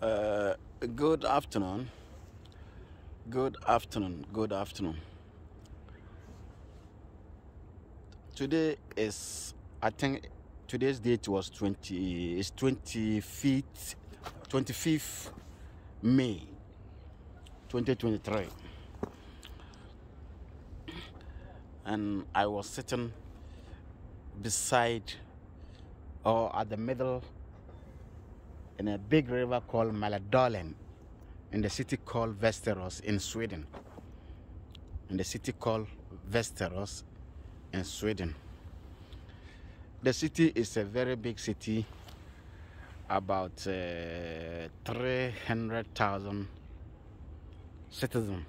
Uh, Good afternoon. Good afternoon. Good afternoon. Today is, I think, today's date was 25th May 2023, and I was sitting beside or at the middle in a big river called Mälardalen in the city called Västerås in Sweden. The city is a very big city, about 300,000 citizens,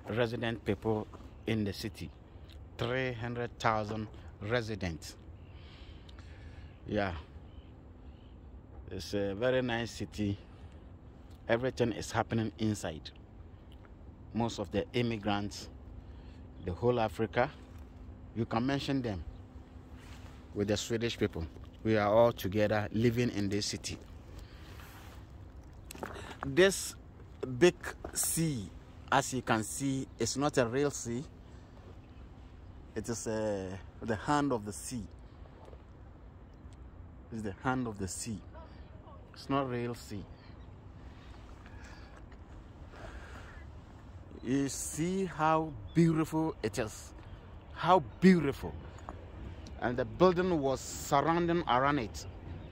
resident people in the city. 300,000 residents. Yeah, it's a very nice city. Everything is happening inside. Most of the immigrants, the whole Africa, you can mention them with the Swedish people. We are all together living in this city. This big sea, as you can see, is not a real sea. It is the hand of the sea. It's the hand of the sea. It's not real sea. You see how beautiful it is. How beautiful. And the building was surrounding around it.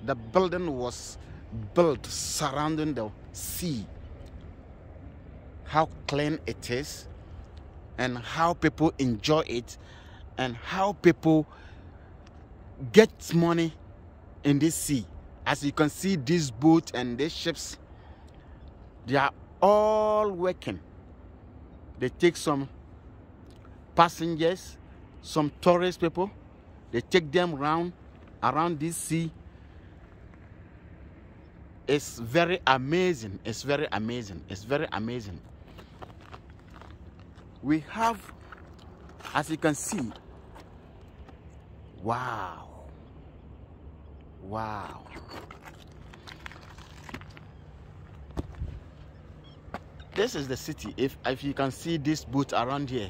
The building was built surrounding the sea. How clean it is, and how people enjoy it, and how people get money in this sea. As you can see, these boats and these ships, they are all working. They take some passengers, some tourist people, they take them around this sea. It's very amazing. It's very amazing. It's very amazing. We have, as you can see, wow. Wow. This is the city. If you can see this boat around here.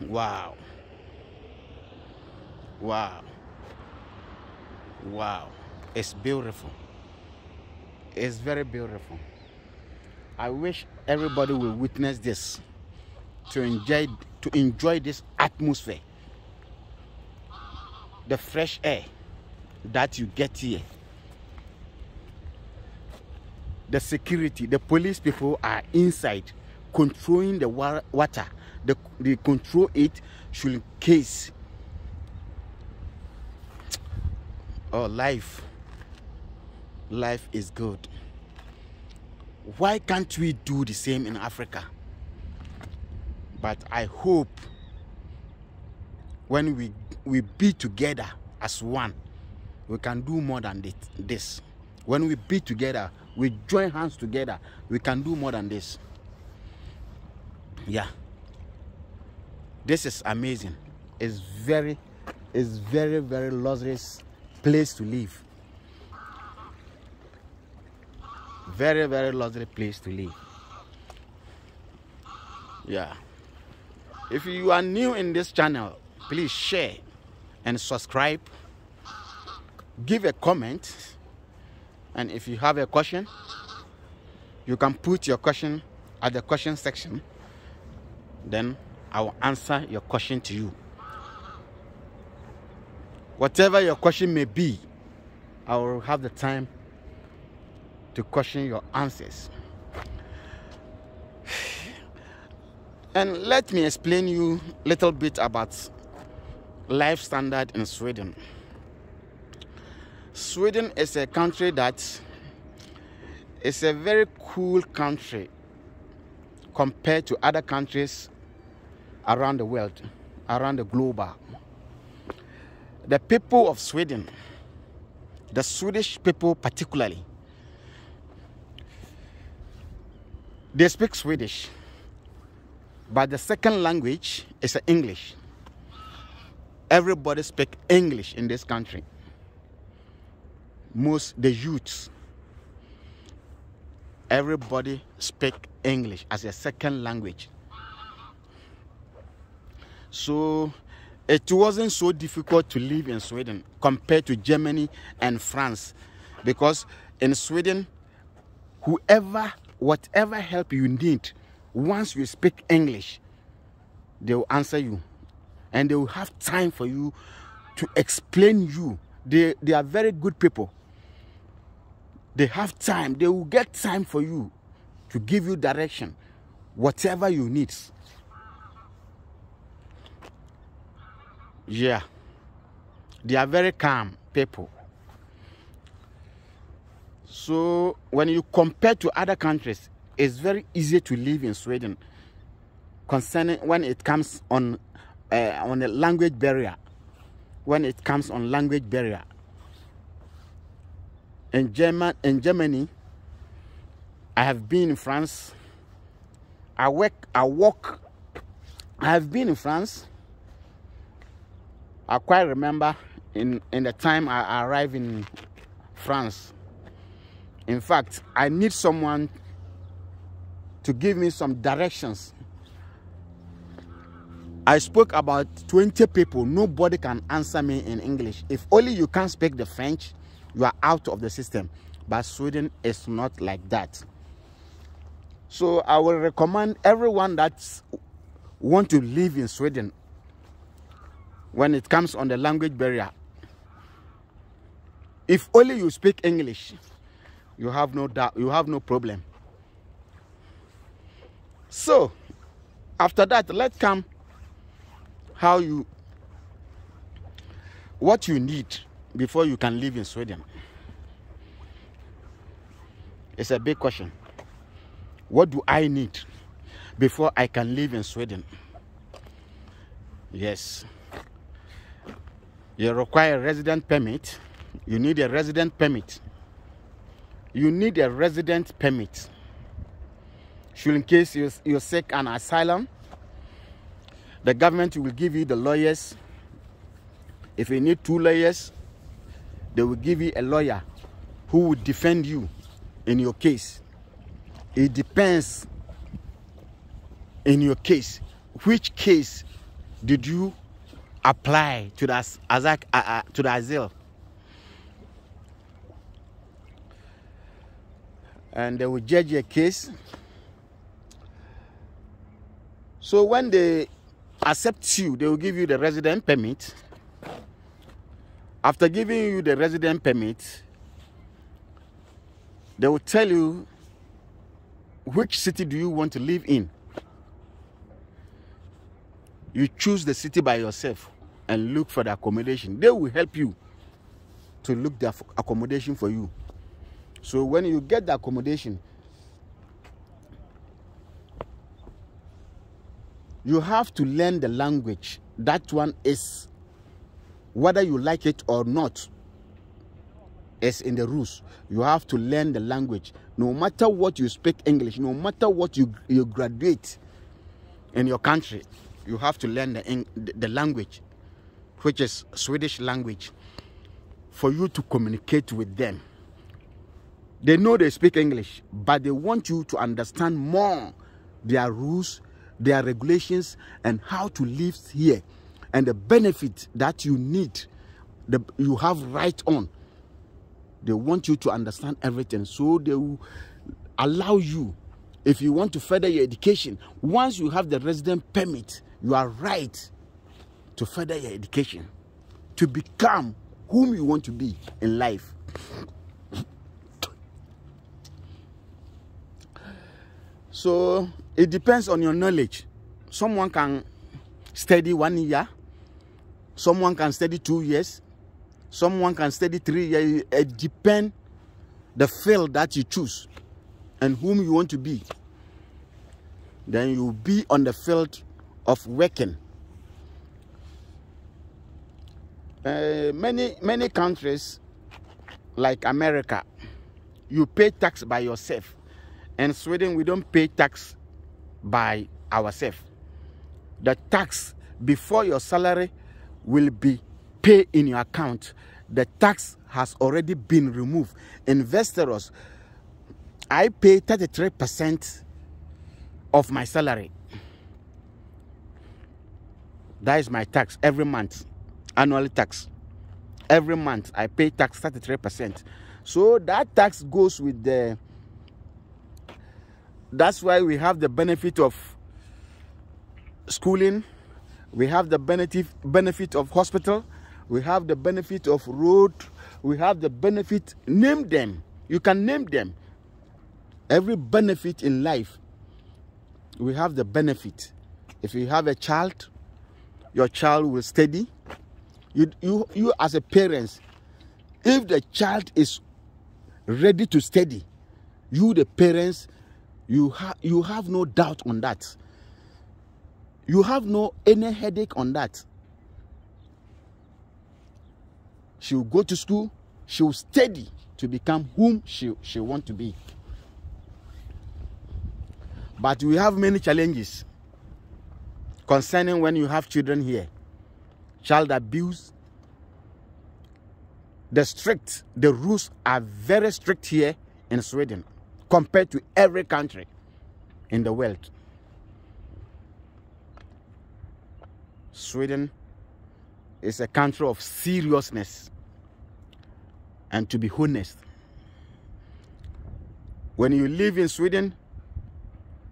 Wow. Wow. Wow. It's beautiful. It's very beautiful. I wish everybody will witness this to enjoy this atmosphere. The fresh air that you get here. The security, the police people are inside controlling the water. They control it should in case. Oh, life is good. Why can't we do the same in Africa? But I hope when we be together as one, we can do more than this. When we be together, we join hands together, we can do more than this. Yeah, this is amazing. It's very luxurious place to live. Very luxury place to live. Yeah, if you are new in this channel, please share and subscribe, give a comment, and if you have a question, you can put your question at the question section. Then I will answer your question to you. Whatever your question may be, I will have the time to question your answers. And let me explain you a little bit about life standard in Sweden. Sweden is a country that is a very cool country compared to other countries around the world, around the globe. The people of Sweden, the Swedish people particularly, they speak Swedish, but the second language is English. Everybody speak English in this country. The youths, everybody speak English as a second language. So it wasn't so difficult to live in Sweden compared to Germany and France, because in Sweden, whatever help you need, once you speak English, they will answer you, and they will have time for you to explain you. They are very good people. They have time. They will get time for you to give you direction, whatever you need. Yeah, they are very calm people. So when you compare to other countries, it's very easy to live in Sweden concerning when it comes on a language barrier. When it comes on language barrier. In Germany, I have been in France. I have been in France. I quite remember in the time I arrived in France. In fact, I need someone to give me some directions. I spoke about 20 people. Nobody can answer me in English. If only you can't speak the French, you are out of the system. But Sweden is not like that. So I will recommend everyone that want to live in Sweden, when it comes on the language barrier, if only you speak English, you have no doubt, you have no problem. So after that, let's come what you need before you can live in Sweden. It's a big question. What do I need before I can live in Sweden? Yes. You require a resident permit. You need a resident permit. You need a resident permit. Should in case you seek an asylum, the government will give you the lawyers. If you need 2 lawyers, they will give you a lawyer who will defend you in your case. It depends in your case. Which case did you apply to the asylum? And they will judge your case. So when they accept you, they will give you the resident permit. After giving you the resident permit, they will tell you which city do you want to live in. You choose the city by yourself and look for the accommodation. They will help you to look the accommodation for you. So when you get the accommodation, you have to learn the language. That one is, whether you like it or not, is in the rules. You have to learn the language. No matter what you speak English, no matter what you graduate in your country, you have to learn the language, which is Swedish language, for you to communicate with them. They know they speak English, but they want you to understand more their rules, their regulations, and how to live here, and the benefit that you need, you have right on. They want you to understand everything, so they will allow you, if you want to further your education, once you have the resident permit, you are right to further your education, to become whom you want to be in life. So it depends on your knowledge. Someone can study 1 year, someone can study 2 years, someone can study 3 years. It depends the field that you choose and whom you want to be. Then you'll be on the field of working. Many countries like America, you pay tax by yourself. In Sweden, we don't pay tax by ourselves. The tax before your salary will be paid in your account. The tax has already been removed. In Västerås, I pay 33% of my salary. That is my tax every month, annual tax. Every month I pay tax 33%. So that tax goes with the, that's why we have the benefit of schooling, we have the benefit of hospital, we have the benefit of road, we have the benefit, name them. You can name them. Every benefit in life, we have the benefit. If you have a child, your child will study. You as a parent, if the child is ready to study, you the parents, you have no doubt on that. You have no any headache on that. She will go to school, she will study to become whom she want to be. But we have many challenges concerning when you have children here. Child abuse. The rules are very strict here in Sweden compared to every country in the world. Sweden is a country of seriousness and to be honest. When you live in Sweden,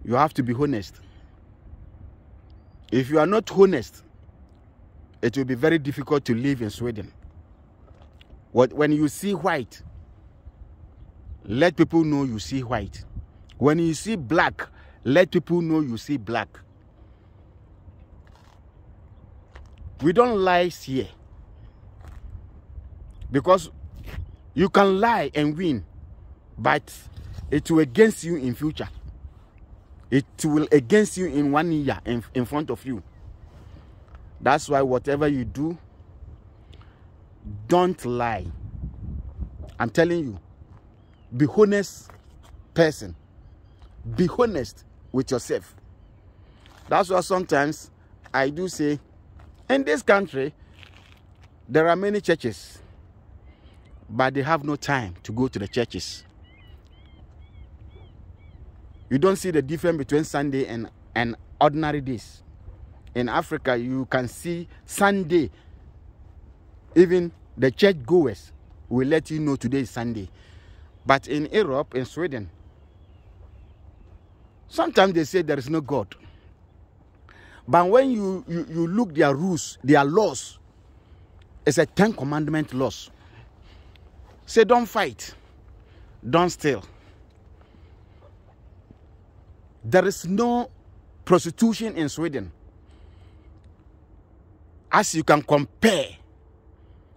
you have to be honest. If you are not honest, it will be very difficult to live in Sweden. When you see white, let people know you see white. When you see black, let people know you see black. We don't lie here. Because you can lie and win, but it will against you in future. It will against you in 1 year in front of you. That's why whatever you do, don't lie. I'm telling you, be honest person. Be honest with yourself. That's why sometimes I do say, in this country, there are many churches, but they have no time to go to the churches. You don't see the difference between Sunday and ordinary days. In Africa, you can see Sunday. Even the church goers will let you know today is Sunday. But in Europe, in Sweden, sometimes they say there is no God. But when you look their rules, their laws, it's a 10 commandment laws. Say don't fight, don't steal. There is no prostitution in Sweden. As you can compare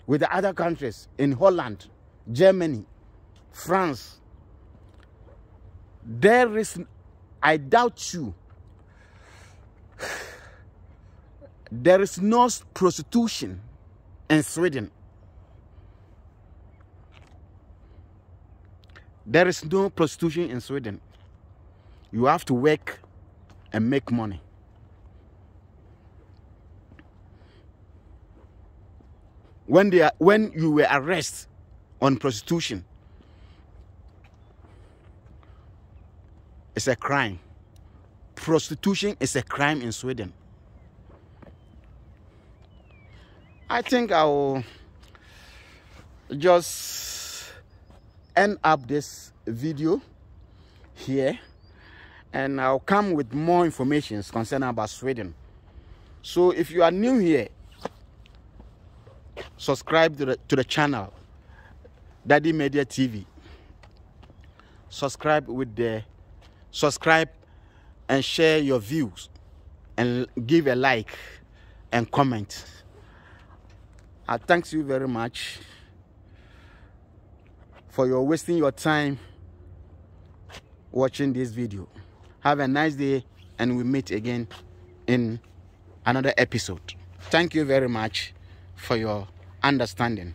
with the other countries in Holland, Germany, France, there is, I doubt you, there is no prostitution in Sweden. There is no prostitution in Sweden. You have to work and make money. When you were arrested on prostitution, it's a crime. Prostitution is a crime in Sweden. I think I will just end up this video here, and I'll come with more information concerning about Sweden. So if you are new here, subscribe to the channel Daddy Media TV. Subscribe and share your views and give a like and comment. I thank you very much for your wasting your time watching this video. Have a nice day, and we meet again in another episode. Thank you very much for your understanding.